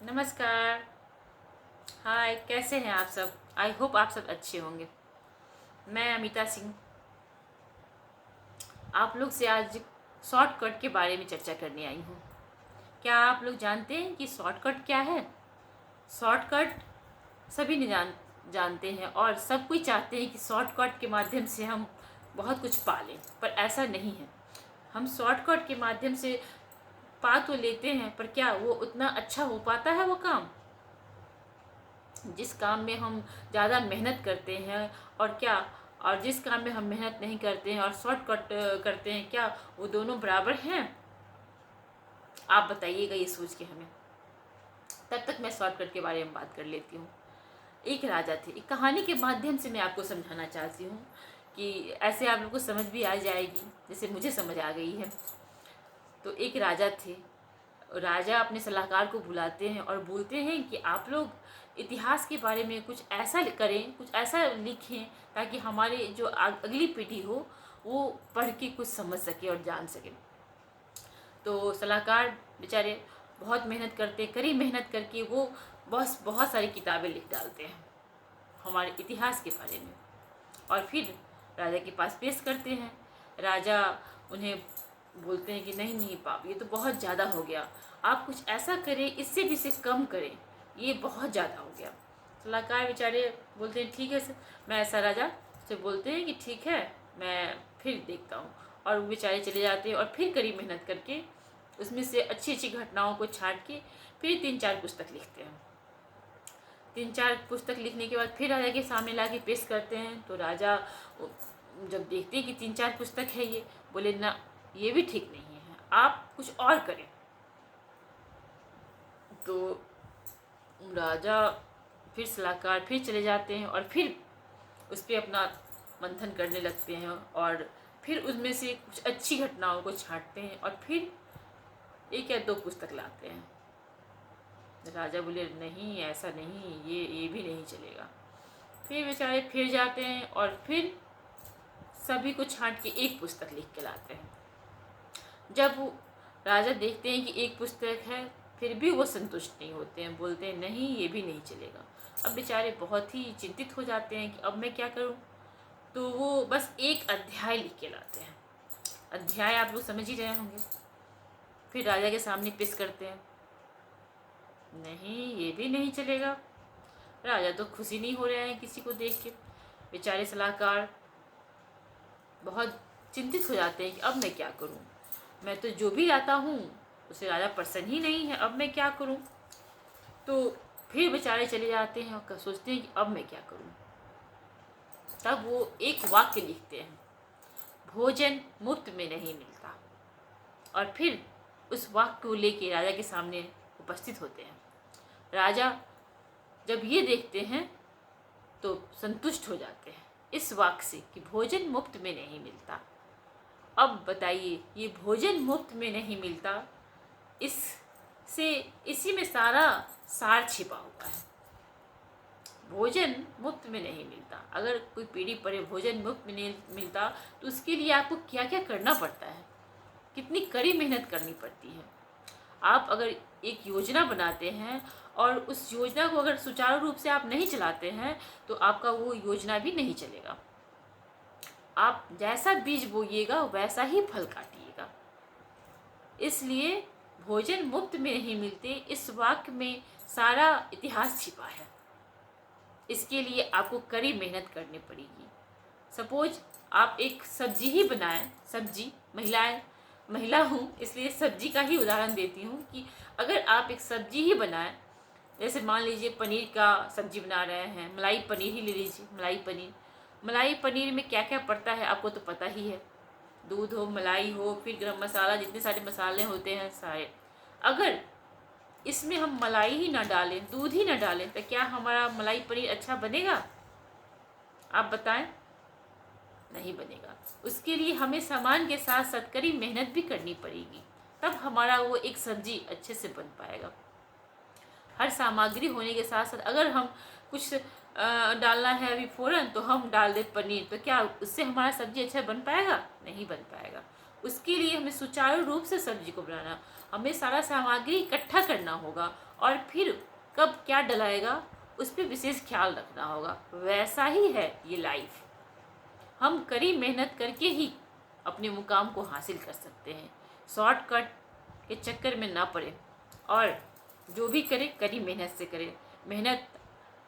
नमस्कार। हाय, कैसे हैं आप सब? आई होप आप सब अच्छे होंगे। मैं अमिता सिंह आप लोग से आज शॉर्टकट के बारे में चर्चा करने आई हूँ। क्या आप लोग जानते हैं कि शॉर्टकट क्या है? शॉर्टकट सभी ने जानते हैं और सब कोई चाहते हैं कि शॉर्टकट के माध्यम से हम बहुत कुछ पा लें, पर ऐसा नहीं है। हम शॉर्टकट के माध्यम से पा तो लेते हैं, पर क्या वो उतना अच्छा हो पाता है वो काम? जिस काम में हम ज़्यादा मेहनत करते हैं और जिस काम में हम मेहनत नहीं करते हैं और शॉर्टकट करते हैं, क्या वो दोनों बराबर हैं? आप बताइएगा ये सोच के हमें। तब तक मैं शॉर्टकट के बारे में बात कर लेती हूँ। एक राजा थे। एक कहानी के माध्यम से मैं आपको समझाना चाहती हूँ कि ऐसे आप लोग को समझ भी आ जाएगी जैसे मुझे समझ आ गई है। तो एक राजा थे। राजा अपने सलाहकार को बुलाते हैं और बोलते हैं कि आप लोग इतिहास के बारे में कुछ ऐसा करें, कुछ ऐसा लिखें ताकि हमारे जो अगली पीढ़ी हो वो पढ़ के कुछ समझ सके और जान सके। तो सलाहकार बेचारे बहुत मेहनत करते, कड़ी मेहनत करके वो बहुत सारी किताबें लिख डालते हैं हमारे इतिहास के बारे में और फिर राजा के पास पेश करते हैं। राजा उन्हें बोलते हैं कि नहीं नहीं पाप, ये तो बहुत ज़्यादा हो गया, आप कुछ ऐसा करें, इससे भी इसे कम करें, ये बहुत ज़्यादा हो गया। सलाहकार बेचारे बोलते हैं ठीक है सर। मैं ऐसा राजा से बोलते हैं कि ठीक है, मैं फिर देखता हूँ। और वो बेचारे चले जाते हैं और फिर कड़ी मेहनत करके उसमें से अच्छी अच्छी घटनाओं को छांट के फिर 3-4 पुस्तक लिखते हैं। 3-4 पुस्तक लिखने के बाद फिर राजा के सामने ला के पेश करते हैं। तो राजा जब देखते हैं कि 3-4 पुस्तक है, ये बोले ना, ये भी ठीक नहीं है, आप कुछ और करें। तो राजा फिर सलाहकार फिर चले जाते हैं और फिर उस पर अपना मंथन करने लगते हैं और फिर उसमें से कुछ अच्छी घटनाओं को छांटते हैं और फिर 1 या 2 पुस्तक लाते हैं। राजा बोले नहीं, ऐसा नहीं, ये भी नहीं चलेगा। फिर बेचारे फिर जाते हैं और फिर सभी को छांट के एक पुस्तक लिख के लाते हैं। जब वो राजा देखते हैं कि एक पुस्तक है, फिर भी वो संतुष्ट नहीं होते हैं, बोलते हैं नहीं, ये भी नहीं चलेगा। अब बेचारे बहुत ही चिंतित हो जाते हैं कि अब मैं क्या करूं। तो वो बस एक अध्याय लिख के लाते हैं। अध्याय आप लोग समझ ही रहे होंगे। फिर राजा के सामने पेश करते हैं, नहीं, ये भी नहीं चलेगा। राजा तो खुशी नहीं हो रहे हैं किसी को देख के। बेचारे सलाहकार बहुत चिंतित हो जाते हैं कि अब मैं क्या करूं। मैं तो जो भी लाता हूँ उसे राजा पसंद ही नहीं है, अब मैं क्या करूं। तो फिर बेचारे चले जाते हैं और सोचते हैं कि अब मैं क्या करूं। तब वो एक वाक्य लिखते हैं, भोजन मुफ्त में नहीं मिलता। और फिर उस वाक्य को लेके राजा के सामने उपस्थित होते हैं। राजा जब ये देखते हैं तो संतुष्ट हो जाते हैं इस वाक्य से कि भोजन मुफ्त में नहीं मिलता। अब बताइए, ये भोजन मुफ्त में नहीं मिलता, इसी में सारा सार छिपा हुआ है। भोजन मुफ्त में नहीं मिलता। अगर कोई पीढ़ी पड़े भोजन मुफ्त में नहीं मिलता तो उसके लिए आपको क्या क्या करना पड़ता है, कितनी कड़ी मेहनत करनी पड़ती है। आप अगर एक योजना बनाते हैं और उस योजना को अगर सुचारू रूप से आप नहीं चलाते हैं तो आपका वो योजना भी नहीं चलेगा। आप जैसा बीज बोइएगा वैसा ही फल काटिएगा। इसलिए भोजन मुफ्त में नहीं मिलते, इस वाक्य में सारा इतिहास छिपा है। इसके लिए आपको कड़ी मेहनत करनी पड़ेगी। सपोज आप एक सब्जी ही बनाएं, सब्जी, महिला हूँ इसलिए सब्जी का ही उदाहरण देती हूँ कि अगर आप एक सब्जी ही बनाएं, जैसे मान लीजिए पनीर का सब्जी बना रहे हैं, मलाई पनीर ही ले लीजिए। मलाई पनीर में क्या क्या पड़ता है आपको तो पता ही है। दूध हो, मलाई हो, फिर गरम मसाला, जितने सारे मसाले होते हैं सारे। अगर इसमें हम मलाई ही ना डालें, दूध ही ना डालें, तो क्या हमारा मलाई पनीर अच्छा बनेगा? आप बताएं, नहीं बनेगा। उसके लिए हमें सामान के साथ साथ कड़ी मेहनत भी करनी पड़ेगी, तब हमारा वो एक सब्जी अच्छे से बन पाएगा। हर सामग्री होने के साथ साथ अगर हम कुछ डालना है अभी फ़ौरन तो हम डाल दे पनीर, तो क्या उससे हमारा सब्जी अच्छा बन पाएगा? नहीं बन पाएगा। उसके लिए हमें सुचारू रूप से सब्जी को बनाना, हमें सारा सामग्री इकट्ठा करना होगा और फिर कब क्या डलाएगा उस पर विशेष ख्याल रखना होगा। वैसा ही है ये लाइफ, हम कड़ी मेहनत करके ही अपने मुकाम को हासिल कर सकते हैं। शॉर्टकट के चक्कर में ना पड़े और जो भी करे कड़ी मेहनत से करे, मेहनत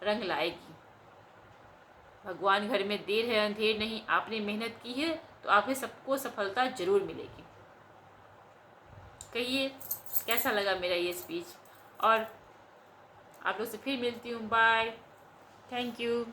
रंग लाएगी। भगवान घर में देर है अंधेर नहीं, आपने मेहनत की है तो आपको सबको सफलता जरूर मिलेगी। कहिए कैसा लगा मेरा ये स्पीच, और आप लोग से फिर मिलती हूँ। Bye, thank you.